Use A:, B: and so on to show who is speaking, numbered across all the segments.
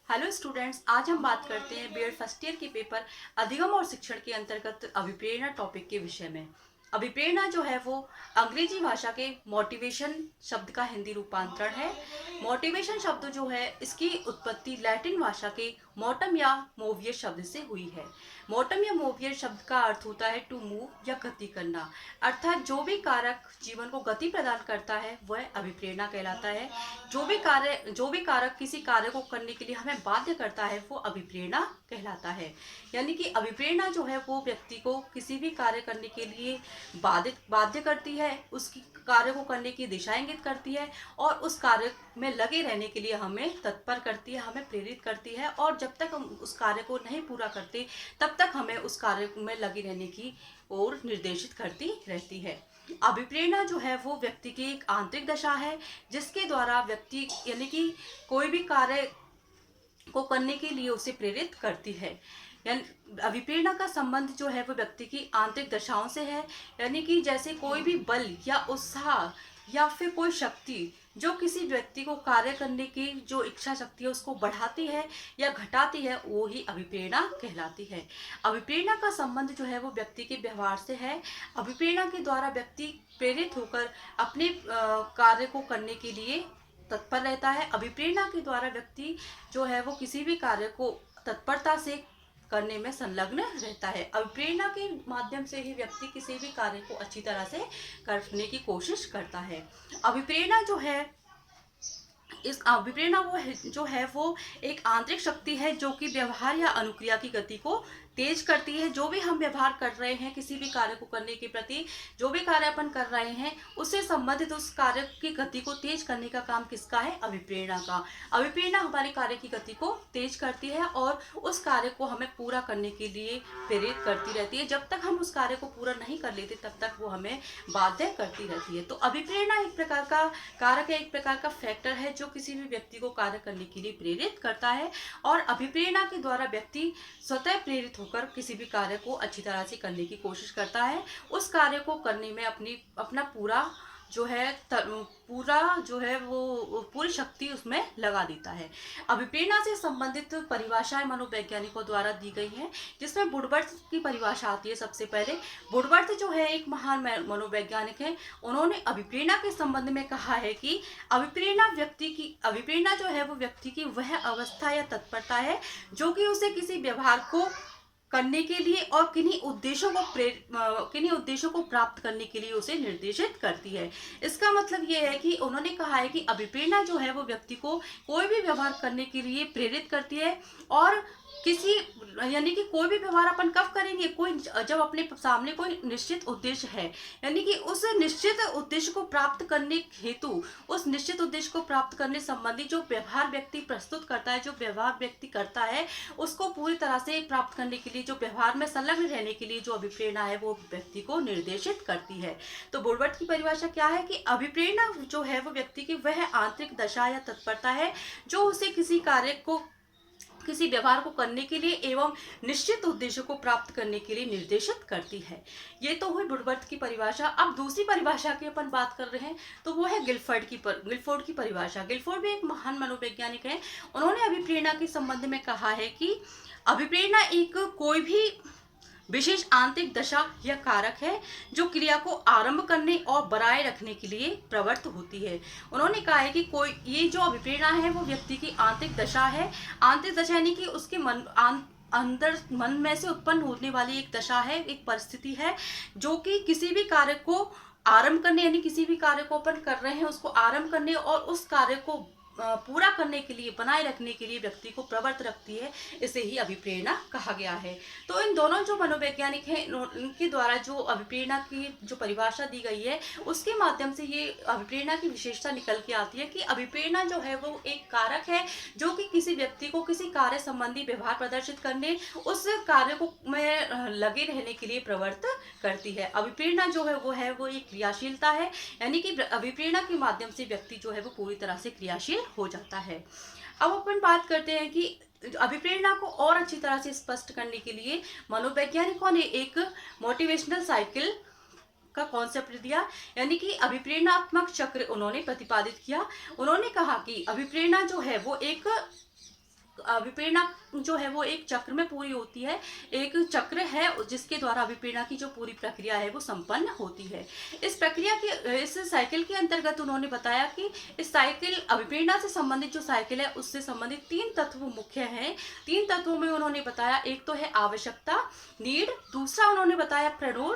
A: Hello students, आज हम बात करते हैं बीएड फर्स्ट ईयर के पेपर अधिगम और शिक्षण के अंतर्गत अभिप्रेरणा टॉपिक के विषय में। अभिप्रेरणा जो है वो अंग्रेजी भाषा के मोटिवेशन शब्द का हिंदी रूपांतरण है। मोटिवेशन शब्द जो है इसकी उत्पत्ति लैटिन भाषा के मोटम या मोवियर शब्द से हुई है। मोटम या मोवियर शब्द का अर्थ होता है टू मूव या गति करना, अर्थात जो भी कारक जीवन को गति प्रदान करता है वह अभिप्रेरणा कहलाता है। जो भी कारक किसी कार्य को करने के लिए हमें बाध्य करता है वो अभिप्रेरणा कहलाता है। यानी कि अभिप्रेरणा जो है वो व्यक्ति को किसी भी कार्य करने के लिए बाध्य करती है, उसकी कार्य को करने की दिशा इंगित करती है और उस कार्य में लगे रहने के लिए हमें तत्पर करती है, हमें प्रेरित करती है। और जब तक हम उस कार्य को नहीं पूरा करते तब तक हमें उस कार्य में लगे रहने की ओर निर्देशित करती रहती है। अभिप्रेरणा जो है वो व्यक्ति की एक आंतरिक दशा है जिसके द्वारा व्यक्ति यानी कि कोई भी कार्य को करने के लिए उसे प्रेरित करती है। यानी अभिप्रेरणा का संबंध जो है वो व्यक्ति की आंतरिक दशाओं से है। यानी कि जैसे कोई भी बल या उत्साह या फिर कोई शक्ति जो किसी व्यक्ति को कार्य करने की जो इच्छा शक्ति है उसको बढ़ाती है या घटाती है, वो ही अभिप्रेरणा कहलाती है। अभिप्रेरणा का संबंध जो है वो व्यक्ति के व्यवहार से है। अभिप्रेरणा के द्वारा व्यक्ति प्रेरित होकर अपने कार्य को करने के लिए तत्पर रहता है। अभिप्रेरणा के द्वारा व्यक्ति जो है वो किसी भी कार्य को तत्परता से करने में संलग्न रहता है। अभिप्रेरणा के माध्यम से ही व्यक्ति किसी भी कार्य को अच्छी तरह से करने की कोशिश करता है। अभिप्रेरणा जो है इस अभिप्रेरणा जो है वो एक आंतरिक शक्ति है जो कि व्यवहार या अनुक्रिया की गति को तेज करती है। जो भी हम व्यवहार कर रहे हैं किसी भी कार्य को करने के प्रति, जो भी कार्य अपन कर रहे हैं उससे संबंधित उस कार्य की गति को तेज करने का काम किसका है? अभिप्रेरणा का। अभिप्रेरणा हमारे कार्य की गति को तेज करती है और उस कार्य को हमें पूरा करने के लिए प्रेरित करती रहती है। जब तक हम उस कार्य को पूरा नहीं कर लेते तब तक वो हमें बाध्य करती रहती है। तो अभिप्रेरणा एक प्रकार का कारक है, एक प्रकार का फैक्टर है जो किसी भी व्यक्ति को कार्य करने के लिए प्रेरित करता है। और अभिप्रेरणा के द्वारा व्यक्ति स्वतः प्रेरित होकर किसी भी कार्य को अच्छी तरह से करने की कोशिश करता है। उस कार्य को करने में अपना पूरा जो है वो पूरी शक्ति उसमें लगा देता है। अभिप्रेरणा से संबंधित परिभाषाएं मनोवैज्ञानिकों द्वारा दी गई हैं, जिसमें वुडवर्थ की परिभाषा आती है। सबसे पहले वुडवर्थ जो है एक महान मनोवैज्ञानिक है। उन्होंने अभिप्रेरणा के संबंध में कहा है कि अभिप्रेरणा जो है वो व्यक्ति की वह अवस्था या तत्परता है जो कि उसे किसी व्यवहार को करने के लिए और किन्हीं उद्देश्यों को प्राप्त करने के लिए उसे निर्देशित करती है। इसका मतलब ये है कि उन्होंने कहा है कि अभिप्रेरणा जो है वो व्यक्ति को कोई भी व्यवहार करने के लिए प्रेरित करती है। और यानी कि कोई भी व्यवहार अपन कब करेंगे? जब अपने सामने कोई निश्चित उद्देश्य है, यानी कि उस निश्चित उद्देश्य को प्राप्त करने हेतु, उस निश्चित उद्देश्य को प्राप्त करने संबंधी जो व्यवहार व्यक्ति प्रस्तुत करता है, जो व्यवहार व्यक्ति करता है, उसको पूरी तरह से प्राप्त करने के लिए, जो व्यवहार में संलग्न रहने के लिए जो अभिप्रेरणा है वो व्यक्ति को निर्देशित करती है। तो वुडवर्थ की परिभाषा क्या है कि अभिप्रेरणा जो है वो व्यक्ति की वह आंतरिक दशा या तत्परता है जो उसे किसी व्यवहार को करने के लिए एवं निश्चित उद्देश्य को प्राप्त करने के लिए निर्देशित करती है। ये तो हुई वुडवर्थ की परिभाषा। अब दूसरी परिभाषा की अपन बात कर रहे हैं तो वो है गिलफोर्ड की परिभाषा। गिलफोर्ड भी एक महान मनोवैज्ञानिक है। उन्होंने अभिप्रेरणा के संबंध में कहा है कि अभिप्रेरणा एक कोई भी विशेष आंतरिक दशा या कारक है जो क्रिया को आरंभ करने और बनाए रखने के लिए प्रवृत्त होती है। उन्होंने कहा है कि ये जो अभिप्रेरणा है वो व्यक्ति की आंतरिक दशा है। आंतरिक दशा यानी कि उसके अंदर मन में से उत्पन्न होने वाली एक दशा है, एक परिस्थिति है जो कि किसी भी कार्य को आरंभ करने, यानी किसी भी कार्य को अपन कर रहे हैं उसको आरंभ करने और उस कार्य को पूरा करने के लिए, बनाए रखने के लिए व्यक्ति को प्रवृत्त रखती है। इसे ही अभिप्रेरणा कहा गया है। तो इन दोनों जो मनोवैज्ञानिक हैं इनके द्वारा जो अभिप्रेरणा की जो परिभाषा दी गई है उसके माध्यम से ये अभिप्रेरणा की विशेषता निकल के आती है कि अभिप्रेरणा जो है वो एक कारक है जो कि किसी व्यक्ति को किसी कार्य संबंधी व्यवहार प्रदर्शित करने, उस कार्य को में लगे रहने के लिए प्रवृत्त करती है। अभिप्रेरणा जो है वो एक क्रियाशीलता है, यानी कि अभिप्रेरणा के माध्यम से व्यक्ति जो है वो पूरी तरह से क्रियाशील हो जाता है। अब अपन बात करते हैं कि अभिप्रेरणा को और अच्छी तरह से स्पष्ट करने के लिए मनोवैज्ञानिकों ने एक मोटिवेशनल साइकिल का कॉन्सेप्ट दिया, यानी कि अभिप्रेरणात्मक चक्र उन्होंने प्रतिपादित किया। उन्होंने कहा कि अभिप्रेरणा जो है वो एक अभिप्रेरणा जो है वो एक चक्र में पूरी होती है, एक चक्र है जिसके द्वारा अभिप्रेरणा की जो पूरी प्रक्रिया है वो संपन्न होती है। इस साइकिल के अंतर्गत उन्होंने बताया कि इस साइकिल अभिप्रेरणा से संबंधित जो साइकिल है उससे संबंधित 3 तत्व मुख्य हैं। 3 तत्वों में उन्होंने बताया, एक तो है आवश्यकता, नीड, दूसरा उन्होंने बताया प्रेरणा,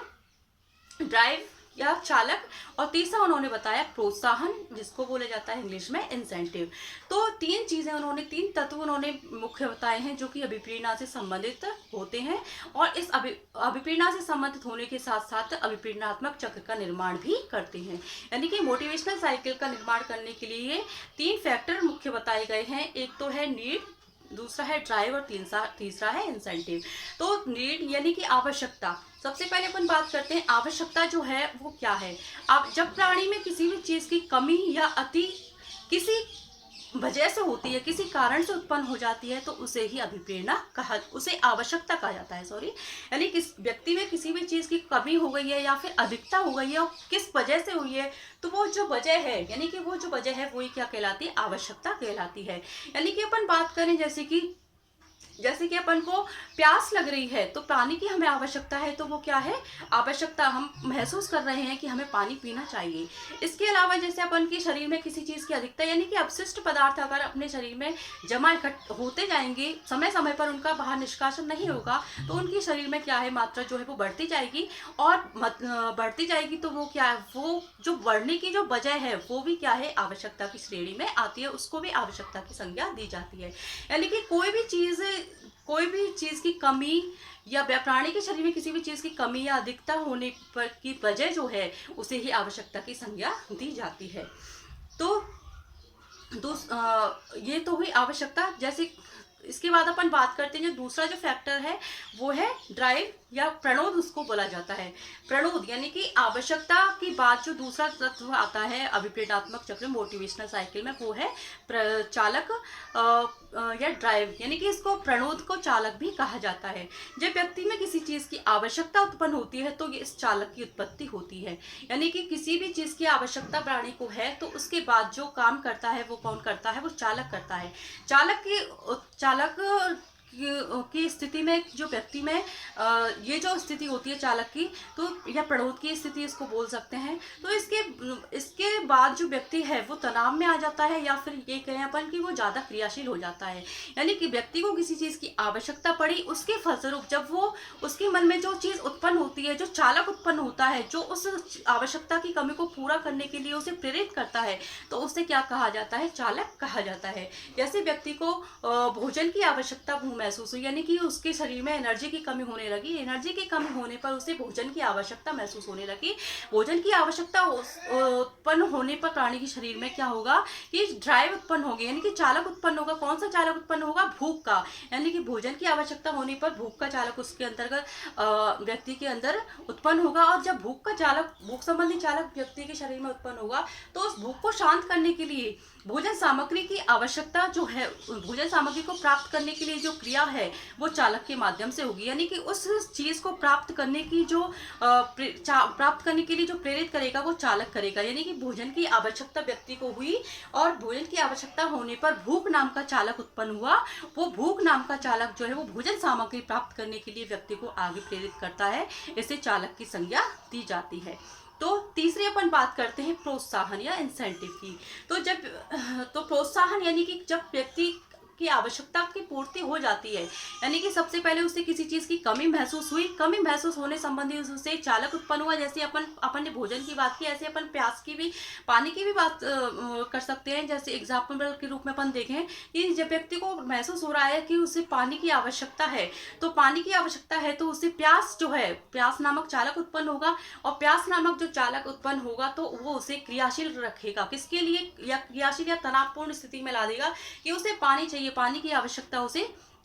A: ड्राइव या चालक, और तीसरा उन्होंने बताया प्रोत्साहन, जिसको बोला जाता है इंग्लिश में इंसेंटिव। तो 3 चीजें उन्होंने, 3 तत्व उन्होंने मुख्य बताए हैं जो कि अभिप्रेरणा से संबंधित होते हैं, और इस अभिप्रेरणा से संबंधित होने के साथ साथ अभिप्रेरणात्मक चक्र का निर्माण भी करते हैं। यानी कि मोटिवेशनल साइकिल का निर्माण करने के लिए 3 फैक्टर मुख्य बताए गए हैं। एक तो है नीड, दूसरा है ड्राइव, और तीसरा है इंसेंटिव। तो नीड यानी कि आवश्यकता। सबसे पहले अपन बात करते हैं आवश्यकता जो है वो क्या है। अब जब प्राणी में किसी भी चीज की कमी या अति किसी वजह से होती है, किसी कारण से उत्पन्न हो जाती है, तो उसे ही उसे आवश्यकता कहा जाता है। यानी किस व्यक्ति में किसी भी चीज की कमी हो गई है या फिर अधिकता हो गई है और किस वजह से हुई है, तो वो जो वजह है, यानी कि वो जो वजह है वही क्या कहलाती है, आवश्यकता कहलाती है। यानी कि अपन बात करें जैसे कि अपन को प्यास लग रही है, तो पानी की हमें आवश्यकता है, तो वो क्या है, आवश्यकता। हम महसूस कर रहे हैं कि हमें पानी पीना चाहिए। इसके अलावा जैसे अपन के शरीर में किसी चीज़ की अधिकता, यानी कि अपशिष्ट पदार्थ अगर अपने शरीर में जमा इकट्ठा होते जाएंगे, समय समय पर उनका बाहर निष्कासन नहीं होगा, तो उनके शरीर में क्या है, मात्रा जो है वो बढ़ती जाएगी, और बढ़ती जाएगी तो वो क्या है, वो जो बढ़ने की जो वजह है वो भी क्या है, आवश्यकता की श्रेणी में आती है, उसको भी आवश्यकता की संज्ञा दी जाती है। यानी कि कोई भी चीज की कमी या प्राणी के शरीर में किसी भी चीज की कमी या अधिकता होने पर की वजह जो है उसे ही आवश्यकता की संज्ञा दी जाती है। तो ये तो हुई आवश्यकता। जैसे इसके बाद अपन बात करते हैं, जो दूसरा जो फैक्टर है वो है ड्राइव या प्रणोद, उसको बोला जाता है। प्रणोद यानी कि आवश्यकता के बाद जो दूसरा तत्व आता है अभिप्रेरणात्मक चक्र मोटिवेशनल साइकिल में, वो है चालक या ड्राइव, यानी कि इसको प्रणोद को चालक भी कहा जाता है। जब व्यक्ति में किसी चीज की आवश्यकता उत्पन्न होती है तो ये इस चालक की उत्पत्ति होती है। यानी कि किसी भी चीज की आवश्यकता प्राणी को है, तो उसके बाद जो काम करता है वो कौन करता है, वो चालक करता है। चालक की स्थिति में जो व्यक्ति में ये जो स्थिति होती है चालक की, तो या प्रणोद की स्थिति इसको बोल सकते हैं। तो इसके बाद जो व्यक्ति है वो तनाव में आ जाता है, या फिर ये कहें अपन कि वो ज़्यादा क्रियाशील हो जाता है। यानी कि व्यक्ति को किसी चीज़ की आवश्यकता पड़ी, उसके फलस्वरूप जब वो उसके मन में जो चीज़ उत्पन्न होती है, जो चालक उत्पन्न होता है, जो उस आवश्यकता की कमी को पूरा करने के लिए उसे प्रेरित करता है, तो उसे क्या कहा जाता है, चालक कहा जाता है। जैसे व्यक्ति को भोजन की आवश्यकता महसूस हुई, यानी कि उसके शरीर में एनर्जी की कमी होने लगी, एनर्जी की कमी होने पर उसे भोजन की आवश्यकता महसूस होने लगी। भोजन की आवश्यकता उत्पन्न होने पर प्राणी के शरीर में क्या होगा कि ड्राइव उत्पन्न होगी, यानी कि चालक उत्पन्न होगा। कौन सा चालक उत्पन्न होगा, भूख का, यानी कि भोजन की आवश्यकता होने पर भूख का चालक उसके अंतर्गत व्यक्ति के अंदर उत्पन्न होगा। और जब भूख संबंधी चालक व्यक्ति के शरीर में उत्पन्न होगा, तो उस भूख को शांत करने के लिए भोजन सामग्री की आवश्यकता जो है, भोजन सामग्री को प्राप्त करने के लिए जो क्रिया है वो चालक के माध्यम से होगी। यानी कि उस चीज को प्राप्त करने की जो प्राप्त करने के लिए जो प्रेरित करेगा वो चालक करेगा। यानी कि भोजन की आवश्यकता व्यक्ति को हुई, और भोजन की आवश्यकता होने पर भूख नाम का चालक उत्पन्न हुआ। वो भूख नाम का चालक जो है वो भोजन सामग्री प्राप्त करने के लिए व्यक्ति को आगे प्रेरित करता है, इसे चालक की संज्ञा दी जाती है। तो तीसरी अपन बात करते हैं प्रोत्साहन या इंसेंटिव की। तो प्रोत्साहन यानी कि जब व्यक्ति की आवश्यकता की पूर्ति हो जाती है, यानी कि सबसे पहले उसे किसी चीज की कमी महसूस हुई, कमी महसूस होने संबंधी उसे चालक उत्पन्न हुआ। जैसे अपन ने भोजन की बात की, ऐसे अपन प्यास की भी, पानी की भी बात कर सकते हैं। जैसे एग्जाम्पल के रूप में अपन देखें कि जब व्यक्ति को महसूस हो रहा है कि उसे पानी की आवश्यकता है, तो पानी की आवश्यकता है तो उसे प्यास जो है, प्यास नामक चालक उत्पन्न होगा, और प्यास नामक जो चालक उत्पन्न होगा तो वो उसे क्रियाशील रखेगा। किसके लिए, या क्रियाशील या तनावपूर्ण स्थिति में ला देगा कि उसे पानी चाहिए, पानी की आवश्यकता उसे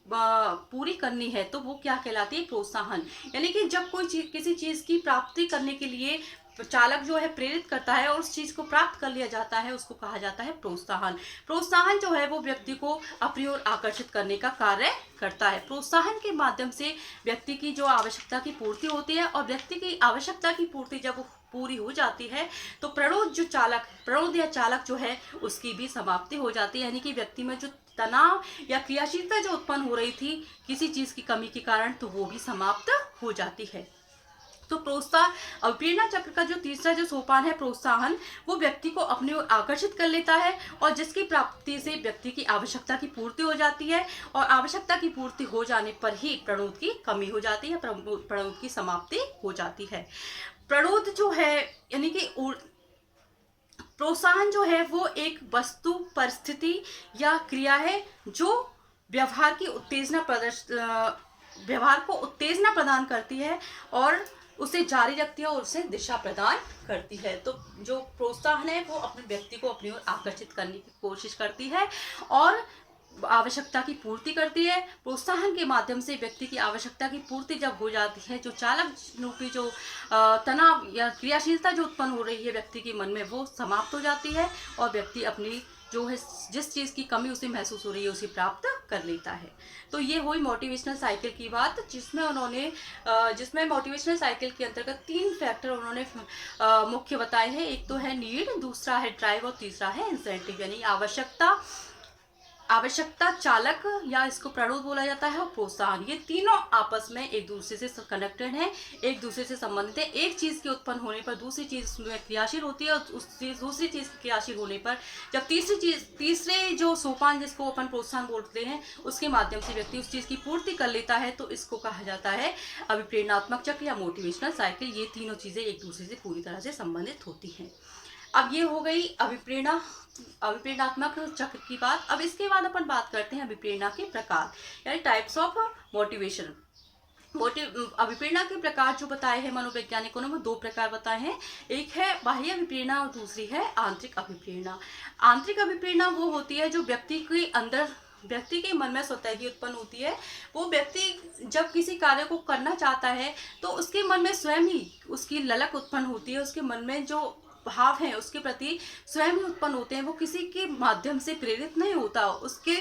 A: पूरी करनी है, तो वो क्या कहलाती है, प्रोत्साहन। यानी कि जब किसी चीज की प्राप्ति करने के लिए चालक जो है प्रेरित करता है और उस चीज को प्राप्त कर लिया जाता है, उसको कहा जाता है प्रोत्साहन। प्रोत्साहन जो है वो व्यक्ति को अपनी ओर आकर्षित करने का कार्य करता है। प्रोत्साहन के माध्यम से व्यक्ति की जो आवश्यकता की पूर्ति होती है, और व्यक्ति की आवश्यकता की पूर्ति जब पूरी हो जाती है तो प्रणोद या चालक जो है उसकी भी समाप्ति हो जाती है। यानी कि व्यक्ति में जो तनाव या क्रियाशीलता जो उत्पन्न हो रही थी किसी चीज की कमी के कारण, तो वो भी समाप्त हो जाती है। तो प्रोत्साहन, अभिप्रेरणा चक्र का जो तीसरा जो सोपान है प्रोत्साहन, वो व्यक्ति को अपनी ओर आकर्षित कर लेता है और जिसकी प्राप्ति से व्यक्ति की आवश्यकता की पूर्ति हो जाती है, और आवश्यकता की पूर्ति हो जाने पर ही प्रणोद की कमी हो जाती है, प्रणोद की समाप्ति हो जाती है। प्रणोद जो है यानी कि प्रोत्साहन जो है वो एक वस्तु, परिस्थिति या क्रिया है जो व्यवहार की व्यवहार को उत्तेजना प्रदान करती है और उसे जारी रखती है और उसे दिशा प्रदान करती है। तो जो प्रोत्साहन है वो अपने व्यक्ति को अपनी ओर आकर्षित करने की कोशिश करती है और आवश्यकता की पूर्ति करती है। प्रोत्साहन के माध्यम से व्यक्ति की आवश्यकता की पूर्ति जब हो जाती है, जो चालक रूपी जो तनाव या क्रियाशीलता जो उत्पन्न हो रही है व्यक्ति के मन में, वो समाप्त हो जाती है और व्यक्ति अपनी जो है जिस चीज़ की कमी उसे महसूस हो रही है उसे प्राप्त कर लेता है। तो ये हुई मोटिवेशनल साइकिल की बात, जिसमें मोटिवेशनल साइकिल के अंतर्गत 3 फैक्टर उन्होंने मुख्य बताए हैं। एक तो है नीड, दूसरा है ड्राइव और तीसरा है इंसेंटिव, यानी आवश्यकता चालक या इसको प्रणोद बोला जाता है, और प्रोत्साहन। ये तीनों आपस में एक दूसरे से कनेक्टेड हैं, एक दूसरे से संबंधित है। एक चीज के उत्पन्न होने पर दूसरी चीज उसमें क्रियाशील होती है, और दूसरी चीज क्रियाशील होने पर जब तीसरे जो सोपान जिसको अपन प्रोत्साहन बोलते हैं उसके माध्यम से व्यक्ति उस चीज की पूर्ति कर लेता है, तो इसको कहा जाता है अभिप्रेरणात्मक चक्र या मोटिवेशनल साइकिल। ये तीनों चीजें एक दूसरे से पूरी तरह से संबंधित होती हैं। अब ये हो गई अभिप्रेरणात्मक चक्र की बात। अब इसके बाद अपन बात करते हैं अभिप्रेरणा के प्रकार, यानी टाइप्स ऑफ मोटिवेशन। अभिप्रेरणा के प्रकार जो बताए हैं मनोवैज्ञानिकों ने, वो 2 प्रकार बताए हैं। एक है बाह्य अभिप्रेरणा और दूसरी है आंतरिक अभिप्रेरणा। आंतरिक अभिप्रेरणा वो होती है जो व्यक्ति के मन में स्वतः ही उत्पन्न होती है। वो व्यक्ति जब किसी कार्य को करना चाहता है तो उसके मन में स्वयं ही उसकी ललक उत्पन्न होती है, उसके मन में जो भाव हैं उसके प्रति स्वयं ही उत्पन्न होते हैं। वो किसी के माध्यम से प्रेरित नहीं होता, उसके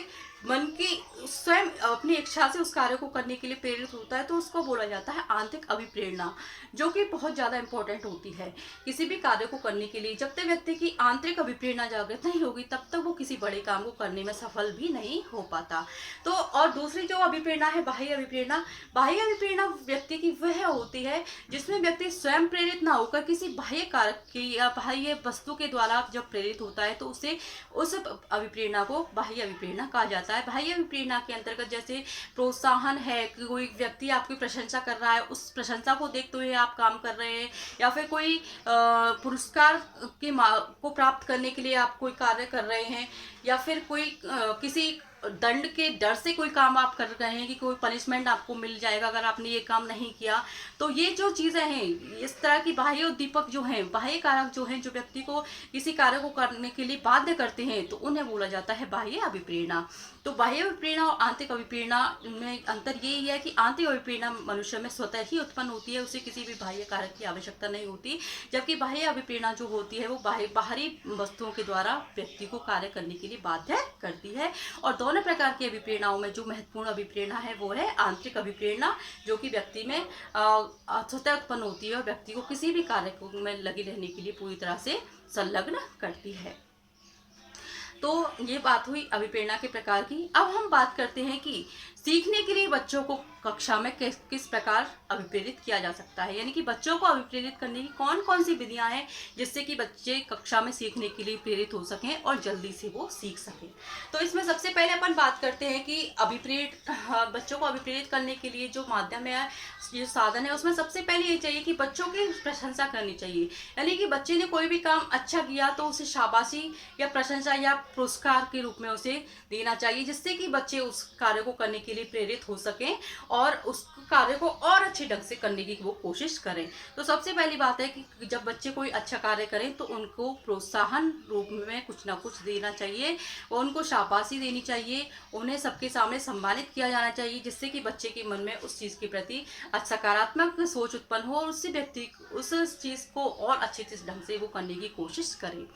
A: मन की स्वयं अपनी इच्छा से उस कार्य को करने के लिए प्रेरित होता है, तो उसको बोला जाता है आंतरिक अभिप्रेरणा, जो कि बहुत ज़्यादा इंपॉर्टेंट होती है किसी भी कार्य को करने के लिए। जब तक व्यक्ति की आंतरिक अभिप्रेरणा जागृत नहीं होगी तब तक वो किसी बड़े काम को करने में सफल भी नहीं हो पाता। तो और दूसरी जो अभिप्रेरणा है बाह्य अभिप्रेरणा, बाह्य अभिप्रेरणा व्यक्ति की वह होती है जिसमें व्यक्ति स्वयं प्रेरित ना होकर किसी बाह्य कारक की या बाह्य वस्तु के द्वारा जब प्रेरित होता है तो उसे उस अभिप्रेरणा को बाह्य अभिप्रेरणा कहा जाता है। बाह्य अभिप्रेरणा के अंतर्गत जैसे प्रोत्साहन है कि कोई व्यक्ति आपकी प्रशंसा कर रहा है, उस प्रशंसा को देखते हुए आप काम कर रहे हैं, या फिर कोई पुरस्कार को प्राप्त करने के लिए आप कोई कार्य कर रहे हैं, या फिर कोई किसी दंड के डर से कोई काम आप कर रहे हैं कि कोई पनिशमेंट आपको मिल जाएगा अगर आपने ये काम नहीं किया। तो ये जो चीज़ें हैं, इस तरह की बाह्य उद्दीपक जो हैं, बाह्य कारक जो हैं, जो व्यक्ति को किसी कार्य को करने के लिए बाध्य करते हैं, तो उन्हें बोला जाता है बाह्य अभिप्रेरणा। तो बाह्य अभिप्रेरणा और आंतरिक अभिप्रेरणा में अंतर यही है कि आंतरिक अभिप्रेरणा मनुष्य में स्वतः ही उत्पन्न होती है, उसे किसी भी बाह्य कारक की आवश्यकता नहीं होती, जबकि बाह्य अभिप्रेरणा जो होती है वो बाहरी वस्तुओं के द्वारा व्यक्ति को कार्य करने के लिए बाध्य करती है। और दोनों प्रकार की अभिप्रेरणाओं में जो महत्वपूर्ण अभिप्रेरणा है वो है आंतरिक अभिप्रेरणा, जो कि व्यक्ति में स्वतः उत्पन्न होती है और व्यक्ति को किसी भी कार्य में लगे रहने के लिए पूरी तरह से संलग्न करती है। तो ये बात हुई अभिप्रेरणा के प्रकार की। अब हम बात करते हैं कि सीखने के लिए बच्चों को कक्षा में किस प्रकार अभिप्रेरित किया जा सकता है, यानी कि बच्चों को अभिप्रेरित करने की कौन कौन सी विधियां हैं जिससे कि बच्चे कक्षा में सीखने के लिए प्रेरित हो सकें और जल्दी से वो सीख सकें। तो इसमें सबसे पहले अपन बात करते हैं कि बच्चों को अभिप्रेरित करने के लिए जो माध्यम है, जो साधन है, उसमें सबसे पहले ये चाहिए कि बच्चों की प्रशंसा करनी चाहिए। यानी कि बच्चे ने कोई भी काम अच्छा किया तो उसे शाबाशी या प्रशंसा या पुरस्कार के रूप में उसे देना चाहिए, जिससे कि बच्चे उस कार्य को करने के लिए प्रेरित हो सकें और उस कार्य को और अच्छे ढंग से करने की वो कोशिश करें। तो सबसे पहली बात है कि जब बच्चे कोई अच्छा कार्य करें तो उनको प्रोत्साहन रूप में कुछ ना कुछ देना चाहिए, और उनको शाबाशी देनी चाहिए, उन्हें सबके सामने सम्मानित किया जाना चाहिए, जिससे कि बच्चे के मन में उस चीज़ के प्रति सकारात्मक सोच उत्पन्न हो और उससे व्यक्ति उस चीज़ को और अच्छे ढंग से वो करने की कोशिश करे।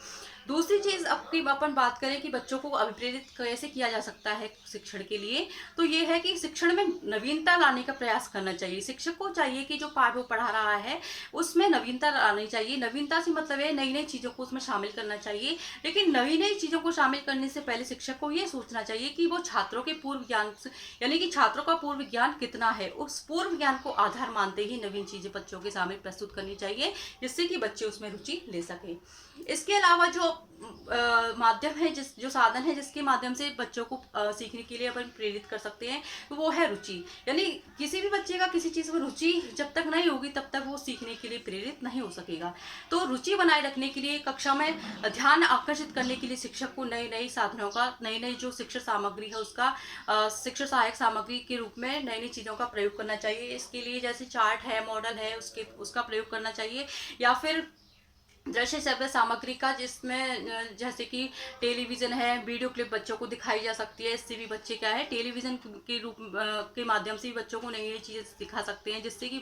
A: दूसरी चीज़ अब की अपन बात करें कि बच्चों को अभिप्रेरित कैसे किया जा सकता है शिक्षण के लिए, तो ये है कि शिक्षण में नवीनता लाने का प्रयास करना चाहिए। शिक्षक को चाहिए कि जो पाठ वो पढ़ा रहा है उसमें नवीनता लानी चाहिए। नवीनता से मतलब है नई नई चीज़ों को उसमें शामिल करना चाहिए। लेकिन नई नई चीज़ों को शामिल करने से पहले शिक्षक को ये सोचना चाहिए कि वो छात्रों के पूर्व ज्ञान यानी कि छात्रों का पूर्व ज्ञान कितना है, उस पूर्व ज्ञान को आधार मानते ही नवीन चीज़ें बच्चों के सामने प्रस्तुत करनी चाहिए, जिससे कि बच्चे उसमें रुचि ले सकें। इसके अलावा जो माध्यम है, जो साधन है जिसके माध्यम से बच्चों को सीखने के लिए अपन प्रेरित कर सकते हैं, तो वो है रुचि। यानी किसी भी बच्चे का किसी चीज़ में रुचि जब तक नहीं होगी तब तक वो सीखने के लिए प्रेरित नहीं हो सकेगा। तो रुचि बनाए रखने के लिए कक्षा में ध्यान आकर्षित करने के लिए शिक्षक को नई नई साधनों का, नई नई जो शिक्षण सामग्री है उसका, शिक्षण सहायक सामग्री के रूप में नई नई चीज़ों का प्रयोग करना चाहिए। इसके लिए जैसे चार्ट है, मॉडल है, उसका प्रयोग करना चाहिए, या फिर दृश्य श्रव्य सामग्री का, जिसमें जैसे कि टेलीविज़न है, वीडियो क्लिप बच्चों को दिखाई जा सकती है। इससे भी बच्चे क्या है, टेलीविज़न के रूप के माध्यम से भी बच्चों को नई नई चीज़ें दिखा सकते हैं, जिससे कि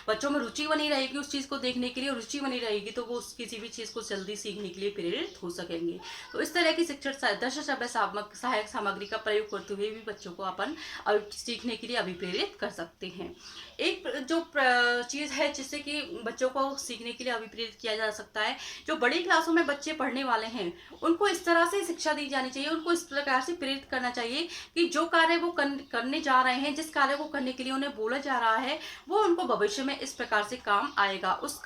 A: बच्चों में रुचि बनी रहेगी उस चीज़ को देखने के लिए। रुचि बनी रहेगी तो वो किसी भी चीज़ को जल्दी सीखने के लिए प्रेरित हो सकेंगे। तो इस तरह की शिक्षण दृश्य श्रव्य सहायक सामग्री का प्रयोग करते हुए भी बच्चों को अपन सीखने के लिए अभिप्रेरित कर सकते हैं। एक जो चीज़ है जिससे कि बच्चों को सीखने के लिए अभिप्रेरित किया जा सकता है, जो बड़ी क्लासों में बच्चे पढ़ने वाले हैं उनको इस तरह से शिक्षा दी जानी चाहिए, उनको इस प्रकार से प्रेरित करना चाहिए कि जो कार्य वो करने जा रहे हैं, जिस कार्य को करने के लिए उन्हें बोला जा रहा है, वो उनको भविष्य में इस प्रकार से काम आएगा। उस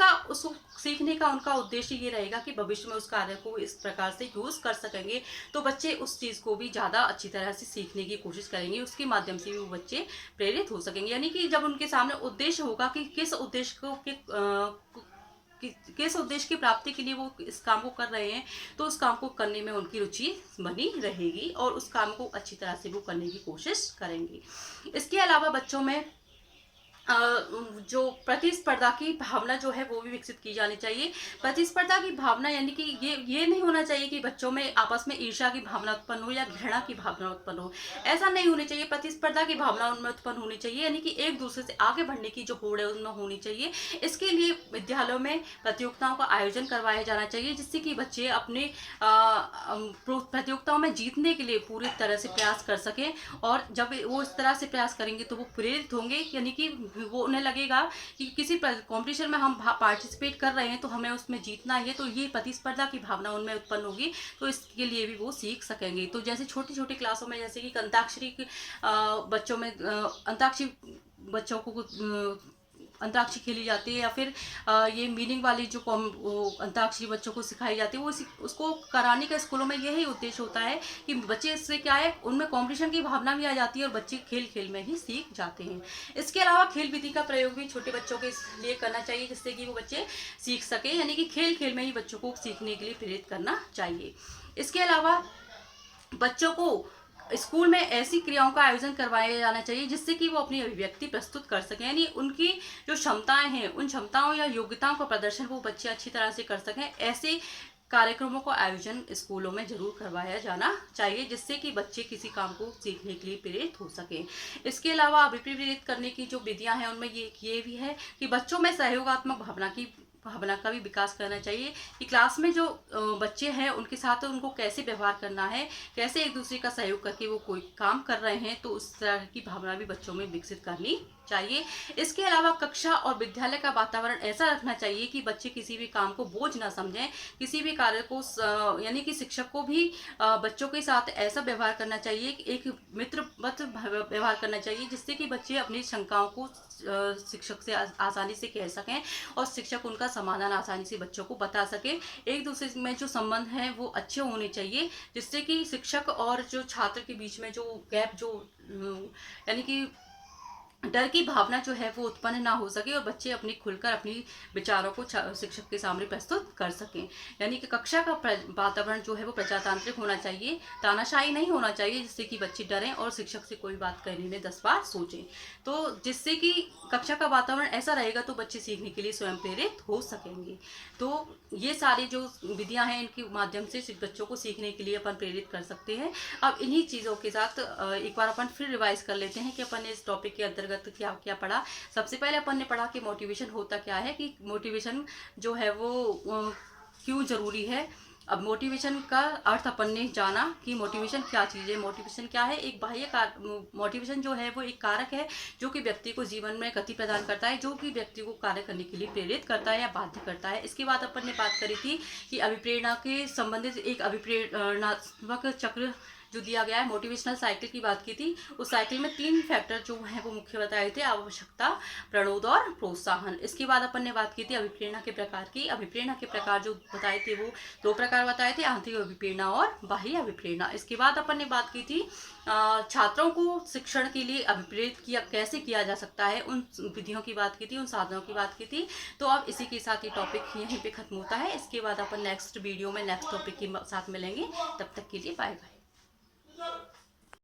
A: सीखने का उनका उद्देश्य ये रहेगा कि भविष्य में उस कार्य को इस प्रकार से यूज कर सकेंगे, तो बच्चे उस चीज़ को भी ज़्यादा अच्छी तरह से सीखने की कोशिश करेंगे, उसके माध्यम से भी वो बच्चे प्रेरित हो सकेंगे। यानी कि जब उनके सामने उद्देश्य होगा कि किस उद्देश्य की प्राप्ति के लिए वो इस काम को कर रहे हैं, तो उस काम को करने में उनकी रुचि बनी रहेगी और उस काम को अच्छी तरह से वो करने की कोशिश करेंगे। इसके अलावा बच्चों में जो प्रतिस्पर्धा की भावना जो है वो भी विकसित की जानी चाहिए। प्रतिस्पर्धा की भावना यानी कि ये नहीं होना चाहिए कि बच्चों में आपस में ईर्ष्या की भावना उत्पन्न हो या घृणा की भावना उत्पन्न हो, ऐसा नहीं होनी चाहिए। प्रतिस्पर्धा की भावना उनमें उत्पन्न होनी चाहिए, यानी कि एक दूसरे से आगे बढ़ने की जो होड़ है उनमें होनी चाहिए। इसके लिए विद्यालयों में प्रतियोगिताओं का आयोजन करवाया जाना चाहिए, जिससे कि बच्चे अपने प्रतियोगिताओं में जीतने के लिए पूरी तरह से प्रयास कर सकें, और जब वो इस तरह से प्रयास करेंगे तो वो प्रेरित होंगे, यानी कि वो उन्हें लगेगा कि किसी कंपटीशन में हम पार्टिसिपेट कर रहे हैं तो हमें उसमें जीतना है, तो ये प्रतिस्पर्धा की भावना उनमें उत्पन्न होगी, तो इसके लिए भी वो सीख सकेंगे। तो जैसे छोटी छोटी क्लासों में, जैसे कि अंताक्षरी बच्चों में बच्चों को अंताक्षरी खेली जाती है, या फिर ये मीनिंग वाली जो अंताक्षरी बच्चों को सिखाई जाती है, वो उसको कराने का स्कूलों में यही उद्देश्य होता है कि बच्चे इससे क्या है, उनमें कंपटीशन की भावना भी आ जाती है और बच्चे खेल खेल में ही सीख जाते हैं। इसके अलावा खेल विधि का प्रयोग भी छोटे बच्चों के लिए करना चाहिए, जिससे कि वो बच्चे सीख सके, यानी कि खेल खेल में ही बच्चों को सीखने के लिए प्रेरित करना चाहिए। इसके अलावा बच्चों को स्कूल में ऐसी क्रियाओं का आयोजन करवाया जाना चाहिए जिससे कि वो अपनी अभिव्यक्ति प्रस्तुत कर सकें, यानी उनकी जो क्षमताएं हैं उन क्षमताओं या योग्यताओं का प्रदर्शन वो बच्चे अच्छी तरह से कर सकें। ऐसे कार्यक्रमों का आयोजन स्कूलों में जरूर करवाया जाना चाहिए, जिससे कि बच्चे किसी काम को सीखने के लिए प्रेरित हो सके। इसके अलावा अभिप्रेरित करने की जो विधियां हैं उनमें ये भी है कि बच्चों में सहयोगात्मक भावना का भी विकास करना चाहिए, कि क्लास में जो बच्चे हैं उनके साथ उनको कैसे व्यवहार करना है, कैसे एक दूसरे का सहयोग करके वो कोई काम कर रहे हैं, तो उस तरह की भावना भी बच्चों में विकसित करनी चाहिए। इसके अलावा कक्षा और विद्यालय का वातावरण ऐसा रखना चाहिए कि बच्चे किसी भी काम को बोझ ना समझें, किसी भी कार्य को यानी कि शिक्षक को भी बच्चों के साथ ऐसा व्यवहार करना चाहिए कि एक मित्रवत व्यवहार करना चाहिए, जिससे कि बच्चे अपनी शंकाओं को शिक्षक से आसानी से कह सकें और शिक्षक उनका समाधान आसानी से बच्चों को बता सके। एक दूसरे में जो संबंध हैं वो अच्छे होने चाहिए, जिससे कि शिक्षक और जो छात्र के बीच में जो गैप, जो यानी कि डर की भावना जो है वो उत्पन्न ना हो सके और बच्चे अपनी खुलकर अपनी विचारों को शिक्षक के सामने प्रस्तुत कर सकें। यानी कि कक्षा का वातावरण जो है वो प्रजातांत्रिक होना चाहिए, तानाशाही नहीं होना चाहिए, जिससे कि बच्चे डरें और शिक्षक से कोई बात करने में 10 बार सोचें। तो जिससे कि कक्षा का वातावरण ऐसा रहेगा तो बच्चे सीखने के लिए स्वयं प्रेरित हो सकेंगे। तो ये सारी जो विधियां हैं इनके माध्यम से बच्चों को सीखने के लिए अपन प्रेरित कर सकते हैं। अब इन्हीं चीज़ों के साथ एक बार अपन फिर रिवाइज कर लेते हैं कि अपन ने इस टॉपिक के अंतर्गत क्या क्या पढ़ा। सबसे पहले अपन ने पढ़ा कि मोटिवेशन होता क्या है, कि मोटिवेशन जो है वो क्यों जरूरी है, अब मोटिवेशन का अर्थ अपन ने जाना कि मोटिवेशन क्या चीज़ है। मोटिवेशन क्या है? एक बाह्य मोटिवेशन जो है वो एक कारक है जो कि व्यक्ति को जीवन में गति प्रदान करता है, जो कि व्यक्ति को कार्य करने के लिए प्रेरित करता है या बाध्य करता है। इसके बाद अपन ने बात करी थी कि अभिप्रेरणा के संबंधित एक अभिप्रेरणात्मक चक्र जो दिया गया है, मोटिवेशनल साइकिल की बात की थी। उस साइकिल में 3 फैक्टर जो हैं वो मुख्य बताए थे, आवश्यकता, प्रणोद और प्रोत्साहन। इसके बाद अपन ने बात की थी अभिप्रेरणा के प्रकार की। अभिप्रेरणा के प्रकार जो बताए थे वो 2 प्रकार बताए थे, आंतरिक अभिप्रेरणा और बाह्य अभिप्रेरणा। इसके बाद अपन ने बात की थी छात्रों को शिक्षण के लिए अभिप्रेरित किया कैसे किया जा सकता है, उन विधियों की बात की थी, उन साधनों की बात की थी। तो अब इसी के साथ ये टॉपिक यहीं पे खत्म होता है। इसके बाद अपन नेक्स्ट वीडियो में नेक्स्ट टॉपिक के साथ मिलेंगे। तब तक के लिए बाय बाय।